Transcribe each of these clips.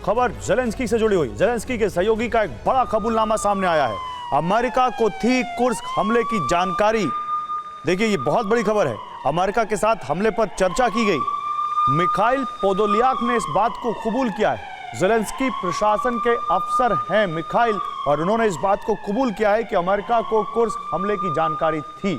खबर ज़ेलेंस्की से जुड़ी हुई। ज़ेलेंस्की के सहयोगी का एक बड़ा कबूलनामा सामने आया है। अमेरिका को थी कुर्स्क हमले की जानकारी। देखिए, ये बहुत बड़ी खबर है। अमेरिका के साथ हमले पर चर्चा की गई। मिखाइल पोदोलियाक ने इस बात को कबूल किया है। ज़ेलेंस्की प्रशासन के अफसर हैं मिखाइल, और उन्होंने इस बात को कबूल किया है कि अमेरिका को कुर्स्क हमले की जानकारी थी।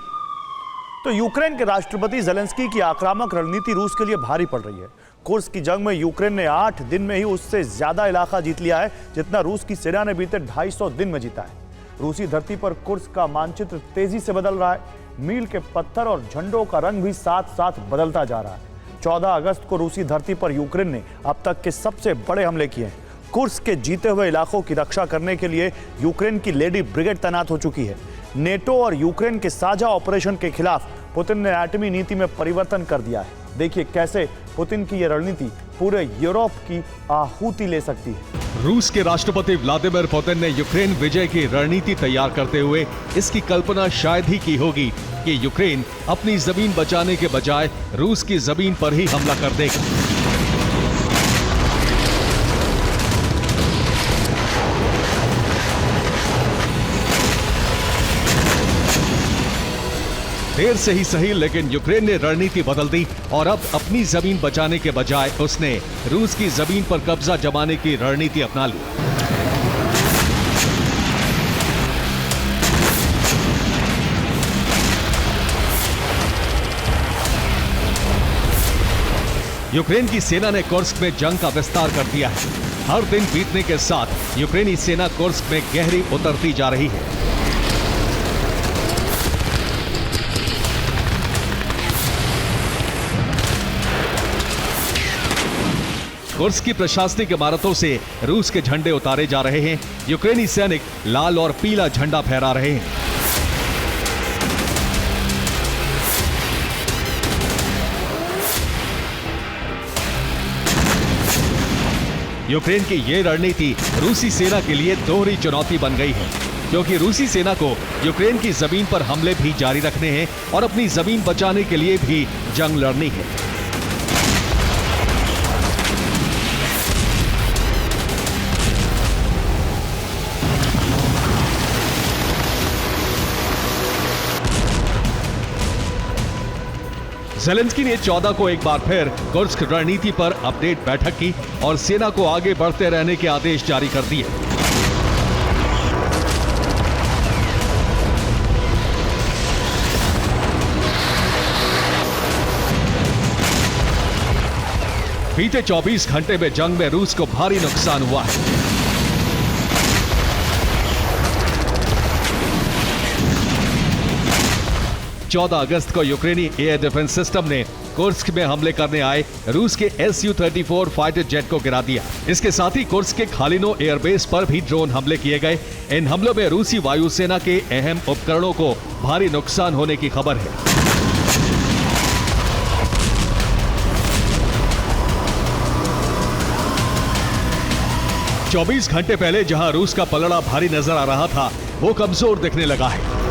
तो यूक्रेन के राष्ट्रपति ज़ेलेंस्की की आक्रामक रणनीति रूस के लिए भारी पड़ रही है। कुर्स्क की जंग में यूक्रेन ने 8 दिन में ही उससे ज्यादा इलाका जीत लिया है जितना रूस की सेना ने बीते 250 दिन में जीता है। रूसी धरती पर कुर्स्क का मानचित्र तेजी से बदल रहा है। मील के पत्थर और झंडों का रंग भी साथ साथ बदलता जा रहा है। 14 अगस्त को रूसी धरती पर यूक्रेन ने अब तक के सबसे बड़े हमले किए हैं। कुर्स्क के जीते हुए इलाकों की रक्षा करने के लिए यूक्रेन की लेडी ब्रिगेड तैनात हो चुकी है। नेटो और यूक्रेन के साझा ऑपरेशन के खिलाफ पुतिन ने एटमी नीति में परिवर्तन कर दिया है। देखिए कैसे पुतिन की यह रणनीति पूरे यूरोप की आहुति ले सकती है। रूस के राष्ट्रपति व्लादिमीर पुतिन ने यूक्रेन विजय की रणनीति तैयार करते हुए इसकी कल्पना शायद ही की होगी कि यूक्रेन अपनी जमीन बचाने के बजाय रूस की जमीन पर ही हमला कर देगा। देर से ही सही, लेकिन यूक्रेन ने रणनीति बदल दी और अब अपनी जमीन बचाने के बजाय उसने रूस की जमीन पर कब्जा जमाने की रणनीति अपना ली। यूक्रेन की सेना ने कुर्स्क में जंग का विस्तार कर दिया है। हर दिन बीतने के साथ यूक्रेनी सेना कुर्स्क में गहरी उतरती जा रही है। कुर्स्क की प्रशासनिक इमारतों से रूस के झंडे उतारे जा रहे हैं। यूक्रेनी सैनिक लाल और पीला झंडा फहरा रहे हैं। यूक्रेन की यह रणनीति रूसी सेना के लिए दोहरी चुनौती बन गई है, क्योंकि रूसी सेना को यूक्रेन की जमीन पर हमले भी जारी रखने हैं और अपनी जमीन बचाने के लिए भी जंग लड़नी है। ज़ेलेंस्की ने 14 को एक बार फिर कुर्स्क रणनीति पर अपडेट बैठक की और सेना को आगे बढ़ते रहने के आदेश जारी कर दिए। बीते 24 घंटे में जंग में रूस को भारी नुकसान हुआ है। चौदह अगस्त को यूक्रेनी एयर डिफेंस सिस्टम ने कुर्स्क में हमले करने आए रूस के Su-34 फाइटर जेट को गिरा दिया। इसके साथ ही कुर्स्क के खालिनो एयरबेस पर भी ड्रोन हमले किए गए। इन हमलों में रूसी वायुसेना के अहम उपकरणों को भारी नुकसान होने की खबर है। चौबीस घंटे पहले जहां रूस का पलड़ा भारी नजर आ रहा था, वो कमजोर दिखने लगा है।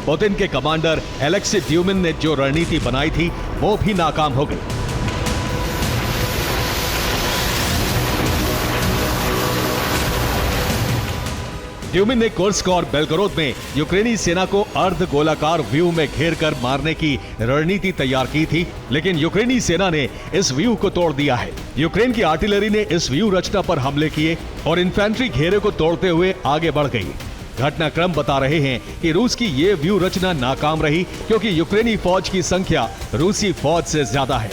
पुतिन के कमांडर एलेक्सी ड्यूमिन ने जो रणनीति बनाई थी वो भी नाकाम हो गई। ड्यूमिन ने कुर्स्क और बेलगोरोद में यूक्रेनी सेना को अर्ध गोलाकार व्यू में घेरकर मारने की रणनीति तैयार की थी, लेकिन यूक्रेनी सेना ने इस व्यू को तोड़ दिया है। यूक्रेन की आर्टिलरी ने इस व्यू रचना पर हमले किए और इन्फेंट्री घेरे को तोड़ते हुए आगे बढ़ गई। घटनाक्रम बता रहे हैं कि रूस की ये व्यू रचना नाकाम रही, क्योंकि यूक्रेनी फौज की संख्या रूसी फौज से ज्यादा है।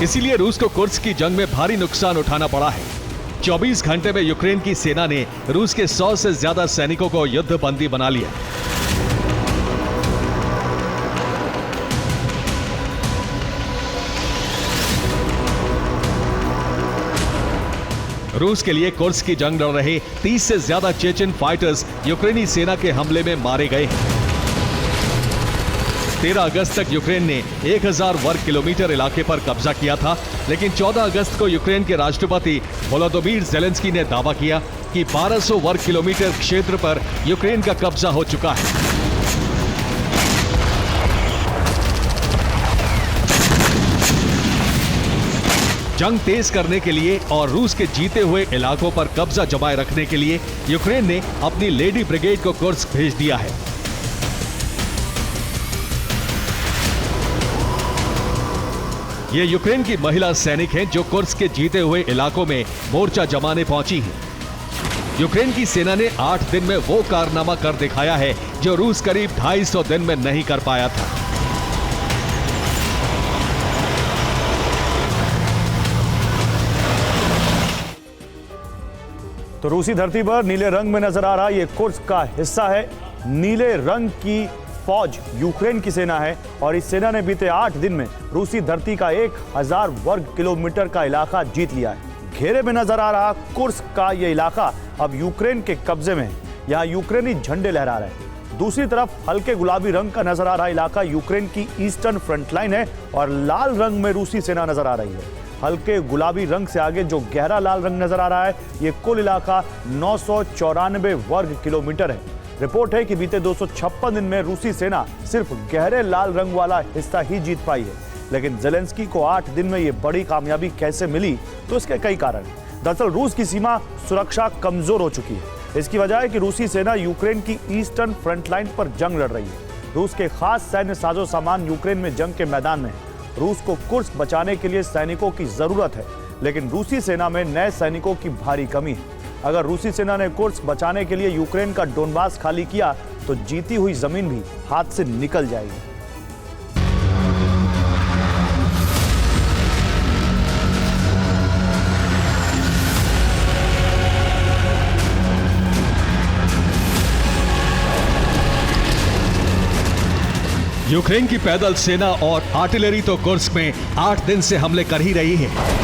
इसीलिए रूस को कुर्स्क की जंग में भारी नुकसान उठाना पड़ा है। 24 घंटे में यूक्रेन की सेना ने रूस के 100 से ज्यादा सैनिकों को युद्धबंदी बना लिया। रूस के लिए कुर्स्क की जंग लड़ रहे 30 से ज्यादा चेचन फाइटर्स यूक्रेनी सेना के हमले में मारे गए हैं। 13 अगस्त तक यूक्रेन ने 1000 वर्ग किलोमीटर इलाके पर कब्जा किया था, लेकिन 14 अगस्त को यूक्रेन के राष्ट्रपति वोलोदिमीर ज़ेलेंस्की ने दावा किया कि 1200 वर्ग किलोमीटर क्षेत्र पर यूक्रेन का कब्जा हो चुका है। जंग तेज करने के लिए और रूस के जीते हुए इलाकों पर कब्जा जमाए रखने के लिए यूक्रेन ने अपनी लेडी ब्रिगेड को कुर्स्क भेज दिया है। ये यूक्रेन की महिला सैनिक हैं जो कुर्स्क के जीते हुए इलाकों में मोर्चा जमाने पहुंची हैं। यूक्रेन की सेना ने 8 दिन में वो कारनामा कर दिखाया है जो रूस करीब 250 दिन में नहीं कर पाया था। तो रूसी धरती पर नीले रंग में नजर आ रहा ये कुर्स्क का हिस्सा है। नीले रंग की फौज यूक्रेन की सेना है और इस सेना ने बीते 8 दिन में रूसी धरती का 1000 वर्ग किलोमीटर का इलाका जीत लिया है। घेरे में नजर आ रहा कुर्स्क का यह इलाका अब यूक्रेन के कब्जे में है। यहाँ यूक्रेनी झंडे लहरा रहे हैं। दूसरी तरफ हल्के गुलाबी रंग का नजर आ रहा इलाका यूक्रेन की ईस्टर्न फ्रंट लाइन है और लाल रंग में रूसी सेना नजर आ रही है। हल्के गुलाबी रंग से आगे जो गहरा लाल रंग नजर आ रहा है ये कुल इलाका 994 वर्ग किलोमीटर है। रिपोर्ट है कि बीते 256 दिन में रूसी सेना सिर्फ गहरे लाल रंग वाला हिस्सा ही जीत पाई है। लेकिन ज़ेलेंस्की को 8 दिन में ये बड़ी कामयाबी कैसे मिली, तो इसके कई कारण हैं। दरअसल रूस की सीमा सुरक्षा कमजोर हो चुकी है। इसकी वजह है कि रूसी सेना यूक्रेन की ईस्टर्न फ्रंट लाइन पर जंग लड़ रही है। रूस के खास सैन्य साजो सामान यूक्रेन में जंग के मैदान में है। रूस को कुर्स्क बचाने के लिए सैनिकों की जरूरत है, लेकिन रूसी सेना में नए सैनिकों की भारी कमी है। अगर रूसी सेना ने कुर्स्क बचाने के लिए यूक्रेन का डोनबास खाली किया तो जीती हुई जमीन भी हाथ से निकल जाएगी। यूक्रेन की पैदल सेना और आर्टिलरी तो कुर्स्क में 8 दिन से हमले कर ही रही है।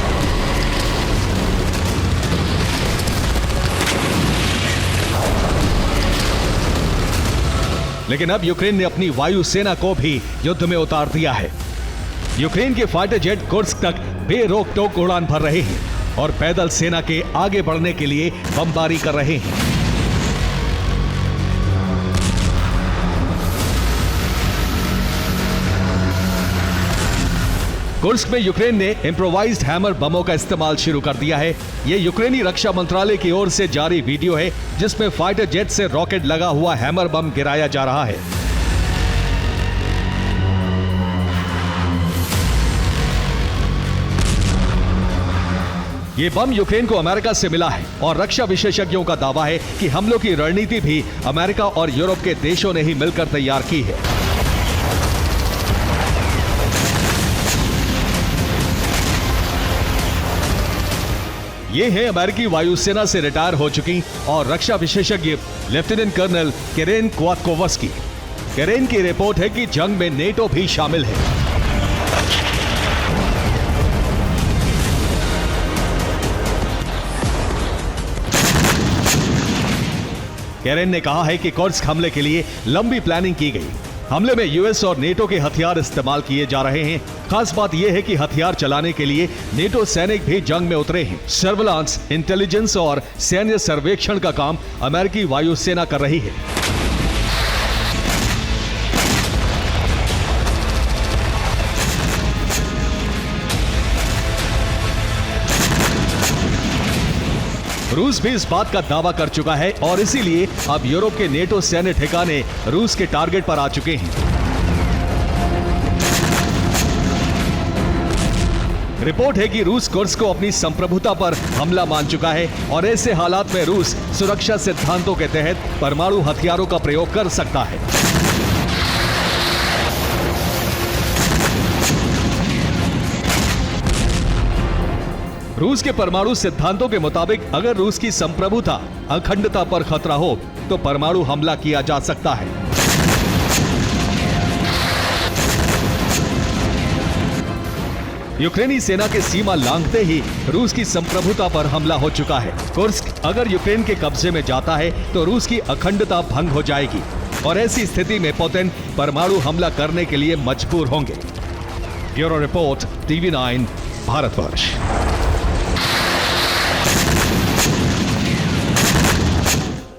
लेकिन अब यूक्रेन ने अपनी वायु सेना को भी युद्ध में उतार दिया है। यूक्रेन के फाइटर जेट कुर्स्क तक बेरोक टोक उड़ान भर रहे हैं और पैदल सेना के आगे बढ़ने के लिए बमबारी कर रहे हैं। कुर्स्क में यूक्रेन ने इम्प्रोवाइज्ड हैमर बमों का इस्तेमाल शुरू कर दिया है। ये यूक्रेनी रक्षा मंत्रालय की ओर से जारी वीडियो है जिसमें फाइटर जेट से रॉकेट लगा हुआ हैमर बम गिराया जा रहा है। ये बम यूक्रेन को अमेरिका से मिला है और रक्षा विशेषज्ञों का दावा है कि हमलों की रणनीति भी अमेरिका और यूरोप के देशों ने ही मिलकर तैयार की है। ये है अमेरिकी वायुसेना से रिटायर हो चुकी और रक्षा विशेषज्ञ लेफ्टिनेंट कर्नल केरेन क्वात्कोवस्की। केरेन की रिपोर्ट है कि जंग में नेटो भी शामिल है। केरेन ने कहा है कि कुर्स्क हमले के लिए लंबी प्लानिंग की गई। हमले में यूएस और नेटो के हथियार इस्तेमाल किए जा रहे हैं। खास बात यह है कि हथियार चलाने के लिए नेटो सैनिक भी जंग में उतरे हैं। सर्विलांस, इंटेलिजेंस और सैन्य सर्वेक्षण का काम अमेरिकी वायुसेना कर रही है। रूस भी इस बात का दावा कर चुका है और इसीलिए अब यूरोप के नेटो सैन्य ठिकाने रूस के टारगेट पर आ चुके हैं। रिपोर्ट है कि रूस कुर्स्क को अपनी संप्रभुता पर हमला मान चुका है और ऐसे हालात में रूस सुरक्षा सिद्धांतों के तहत परमाणु हथियारों का प्रयोग कर सकता है। रूस के परमाणु सिद्धांतों के मुताबिक अगर रूस की संप्रभुता, अखंडता पर खतरा हो तो परमाणु हमला किया जा सकता है। यूक्रेनी सेना के सीमा लांघते ही रूस की संप्रभुता पर हमला हो चुका है। कुर्स्क अगर यूक्रेन के कब्जे में जाता है तो रूस की अखंडता भंग हो जाएगी। और ऐसी स्थिति में पुतिन परमाणु हमला करने के लिए मजबूर होंगे। Bureau report, TV9, Bharatvarsh.